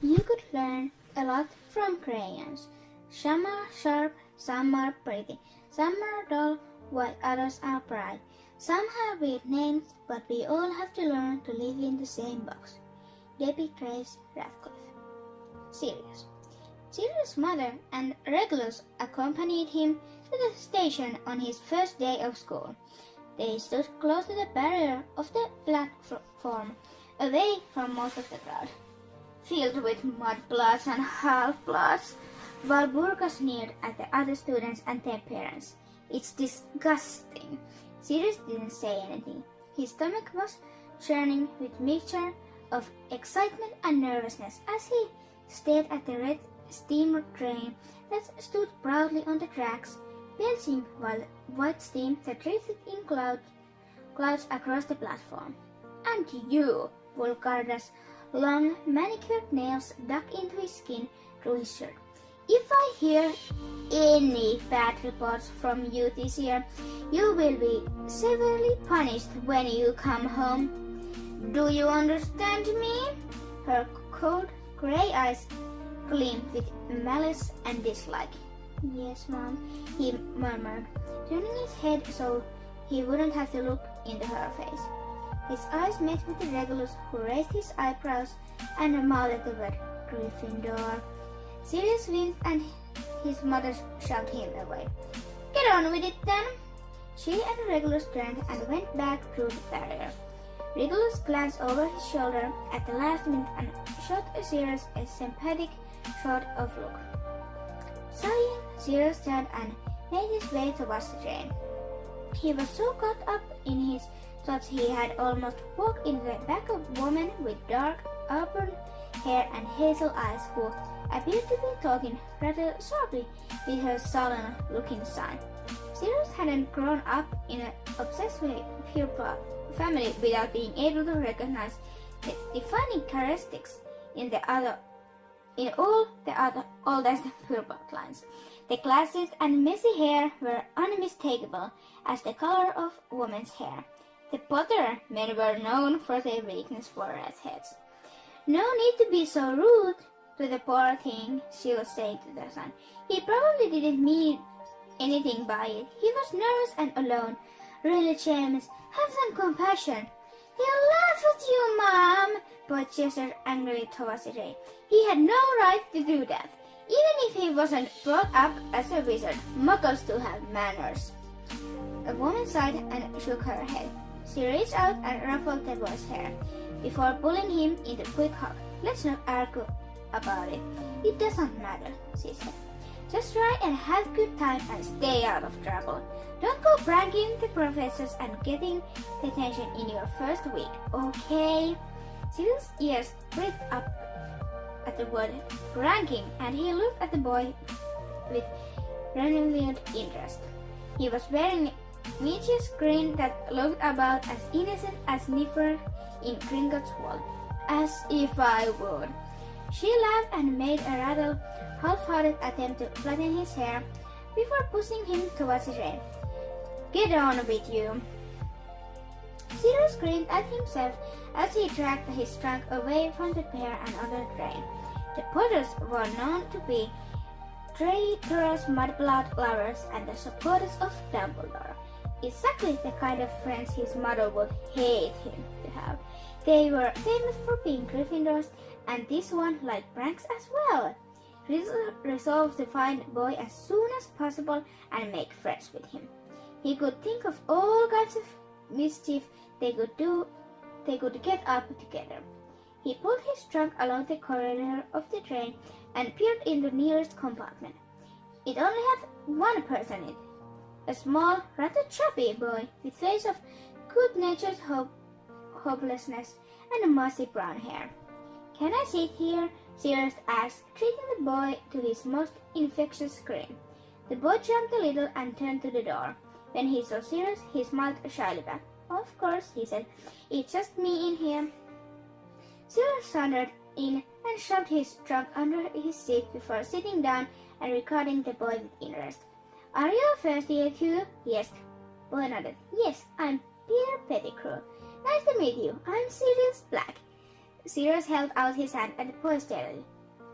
You could learn a lot from crayons. Some are sharp, some are pretty, some are dull, while others are bright. Some have weird names, but we all have to learn to live in the same box. Debbie Grace Radcliffe. Sirius. Sirius' mother and Regulus accompanied him to the station on his first day of school. They stood close to the barrier of the platform, away from most of the crowd, filled with mudbloods and half-bloods, while Burka sneered at the other students and their parents. "It's disgusting." Sirius didn't say anything. His stomach was churning with mixture of excitement and nervousness as he stared at the red steam train that stood proudly on the tracks, belching white steam that drifted in clouds across the platform. "And you!" Volgarda's long manicured nails dug into his skin through his shirt. "If I hear any bad reports from you this year, you will be severely punished when you come home. Do you understand me?" Her cold gray eyes gleamed with malice and dislike. "Yes, Mom," he murmured, turning his head so he wouldn't have to look into her face. His eyes met with the Regulus, who raised his eyebrows and mouthed the word Gryffindor. Sirius winced and his mother shoved him away. "Get on with it then." She and Regulus turned and went back through the barrier. Regulus glanced over his shoulder at the last minute and shot Sirius a sympathetic sort of look. Sighing, Sirius turned and made his way towards the train. He was so caught up in his thoughts he had almost walked into the back of a woman with dark auburn hair and hazel eyes who appeared to be talking rather sharply with her sullen-looking son. Sirius hadn't grown up in an obsessively pure family without being able to recognize the defining characteristics in all the other oldest pure bloodlines. The glasses and messy hair were unmistakable as the color of women's hair. The Potter men were known for their weakness for redheads. "No need to be so rude to the poor thing," she was saying to the son. "He probably didn't mean anything by it. He was nervous and alone. Really, James, have some compassion." "He'll laugh at you, Mom," Boyd gestured angrily towards the train. "He had no right to do that. Even if he wasn't brought up as a wizard, muggles do have manners." A woman sighed and shook her head. She reached out and ruffled the boy's hair before pulling him into a quick hug. "Let's not argue about it. It doesn't matter," she said. "Just try and have a good time and stay out of trouble. Don't go pranking the professors and getting detention in your first week, okay?" Sirius' ears pricked up at the word pranking, and he looked at the boy with renewed interest. He was wearing a mischievous grin that looked about as innocent as Niffer in Gringotts World. "As if I would." She laughed and made a rather half-hearted attempt to flatten his hair before pushing him towards the train. "Get on with you." Sirius grinned at himself as he dragged his trunk away from the pair and on the train. The Potters were known to be traitorous mudblood lovers and the supporters of Dumbledore. Exactly the kind of friends his mother would hate him to have. They were famous for being Gryffindors, and this one liked pranks as well. Resolved to find the boy as soon as possible and make friends with him. He could think of all kinds of mischief they could get up together. He pulled his trunk along the corridor of the train and peered in the nearest compartment. It only had one person in it, a small, rather chubby boy with a face of good-natured hopelessness and mossy brown hair. "Can I sit here?" Sirius asked, treating the boy to his most infectious grin. The boy jumped a little and turned to the door. When he saw Sirius, he smiled shyly back. "Of course," he said. "It's just me in here." Sirius sauntered in and shoved his trunk under his seat before sitting down and regarding the boy with interest. "Are you a first year too?" he asked. Boy nodded. "Yes, I'm Peter Pettigrew. Nice to meet you. I'm Sirius Black." Sirius held out his hand at the boy steadily.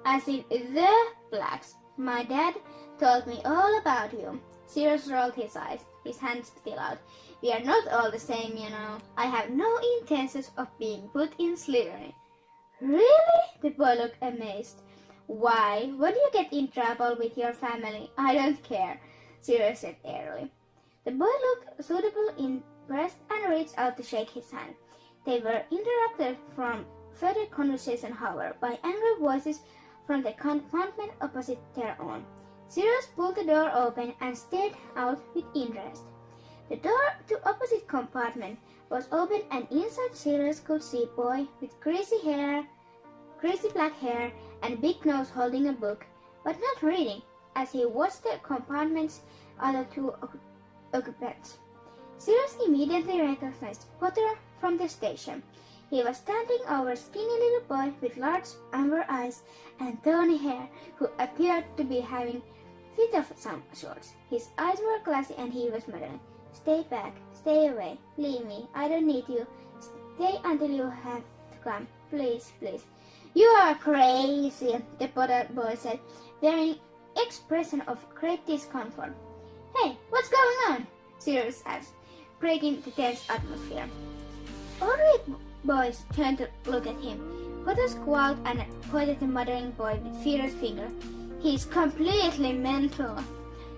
As if the blacks. My dad told me all about you. Sirius rolled his eyes, his hands still out. We are not all the same, you know. I have no intentions of being put in Slytherin. Really? The boy looked amazed. Why? Would you get in trouble with your family? I don't care, Sirius said airily. The boy looked suitably impressed and reached out to shake his hand. They were interrupted from further conversation, however, by angry voices from the compartment opposite their own. Sirius pulled the door open and stared out with interest. The door to opposite compartment was open, and inside Sirius could see a boy with greasy black hair and big nose holding a book, but not reading, as he watched the compartment's other two occupants. Sirius immediately recognized Potter from the station. He was standing over a skinny little boy with large amber eyes and tawny hair, who appeared to be having fit of some sort. His eyes were glassy and he was muttering, "Stay back, stay away, leave me, I don't need you, stay until you have to come, please, please." "You are crazy," the Potter boy said, wearing an expression of great discomfort. "Hey, what's going on?" Sirius asked, breaking the tense atmosphere. All three boys turned to look at him. Potter squalled and pointed the muttering boy with furious finger. "He's completely mental."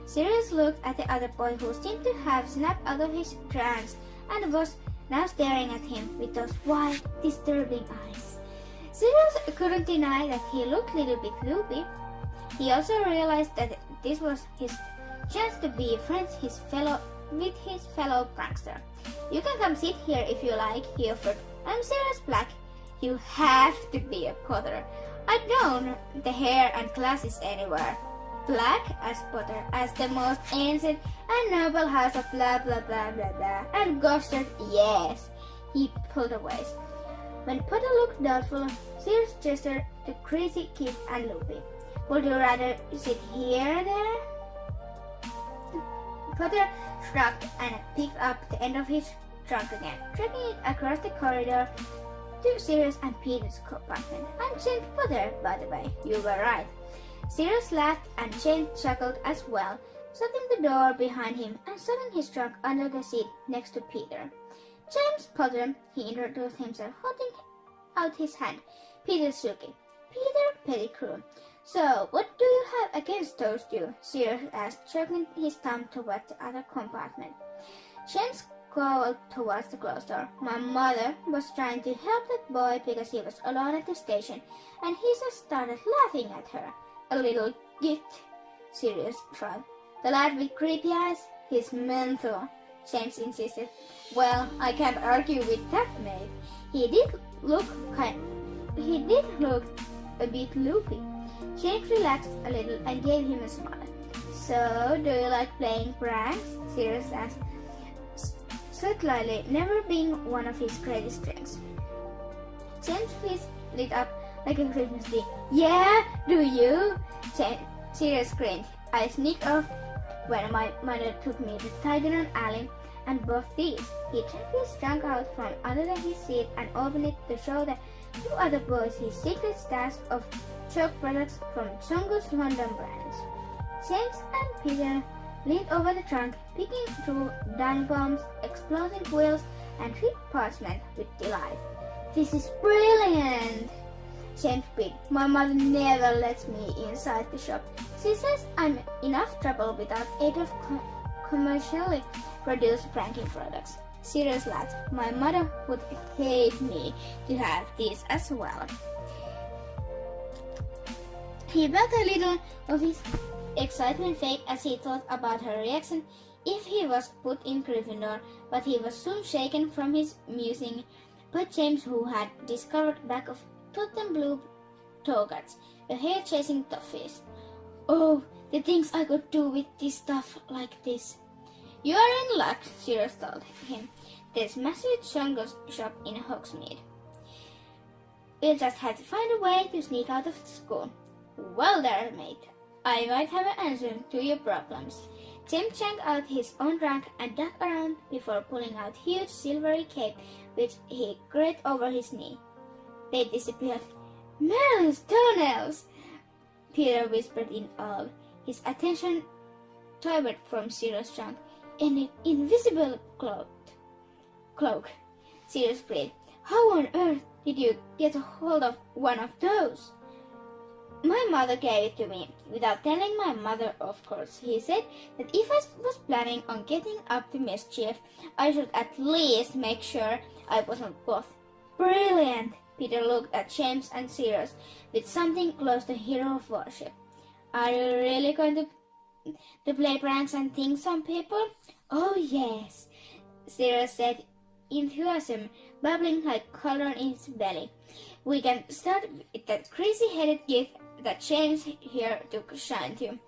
Sirius looked at the other boy, who seemed to have snapped out of his trance and was now staring at him with those wide, disturbing eyes. Sirius couldn't deny that he looked a little bit loopy. He also realized that this was his chance to be friends with his fellow prankster. "You can come sit here if you like," he offered. "I'm Sirius Black." "You have to be a Potter." "I don't. The hair and glasses anywhere." "Black?" asked Potter, "as the most ancient and noble house of blah blah blah blah blah." And Ghost said, "Yes." He pulled away. When Potter looked doubtful, Sirius gestured to Crazy Kid and Loopy. "Would you rather sit here there?" Potter shrugged and picked up the end of his trunk again, dragging it across the corridor to Sirius and Peter's compartment. "I'm James Potter, by the way. You were right." Sirius laughed and James chuckled as well, shutting the door behind him and shoving his trunk under the seat next to Peter. "James Potter," he introduced himself, holding out his hand. Peter shook it. "Peter Pettigrew. So, what do you have against those two?" Sirius asked, jerking his thumb towards the other compartment. James crawled towards the closed door. "My mother was trying to help that boy because he was alone at the station, and he just started laughing at her." "A little gift," Sirius shrugged. "The lad with creepy eyes? He's mental," James insisted. "Well, I can't argue with that, mate. He did look a bit loopy." James relaxed a little and gave him a smile. "So, do you like playing pranks?" Sirius asked, slightly, never being one of his greatest strengths. James' face lit up like a Christmas tree. "Yeah, do you?" Sirius grinned. "I sneaked off when my mother took me to Tigeron Alley and bought these." He took his trunk out from under his seat and opened it to show the two other boys his secret stash of chalk products from Chungus London brands. James and Peter leaned over the trunk, picking through dime bombs, explosive wheels, and ripped parchment with delight. "This is brilliant!" James begged. "My mother never lets me inside the shop. She says I'm enough trouble without aid of commercially produced pranking products." Sirius laughed. "My mother would hate me to have these as well." He felt a little of his excitement fade as he thought about her reaction if he was put in Gryffindor, but he was soon shaken from his musing by James, who had discovered a bag of Totem Blue Toggats, a hair-chasing toffees. "Oh, the things I could do with this stuff like this." "You are in luck," Sirius told him. "There's massive Chungus shop in Hogsmeade. We'll just have to find a way to sneak out of school." "Well there, mate. I might have an answer to your problems." James yanked out his own trunk and dug around before pulling out a huge silvery cape which he grabbed over his knee. they disappeared. Merlin's toenails! Peter whispered in awe. His attention diverted from Sirius' trunk. An invisible cloak. Sirius breathed. How on earth did you get a hold of one of those? My mother gave it to me, without telling my mother, of course. He said that if I was planning on getting up to mischief, I should at least make sure I wasn't caught. Brilliant! Peter looked at James and Sirius with something close to hero worship. Are you really going to play pranks and things on people? Oh yes, Sirius said, enthusiasm bubbling like color in his belly. We can start with that crazy-headed gift that James here took shine to.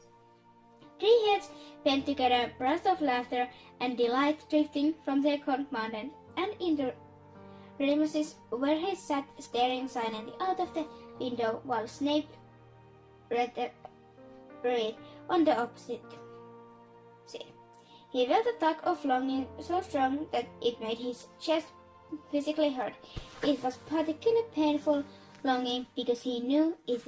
Three heads bent together, bursts of laughter and delight drifting from their compartment and into Remus's, where he sat staring silently out of the window while Snape read on the opposite seat. He felt a tug of longing so strong that it made his chest physically hurt. It was particularly painful longing because he knew it would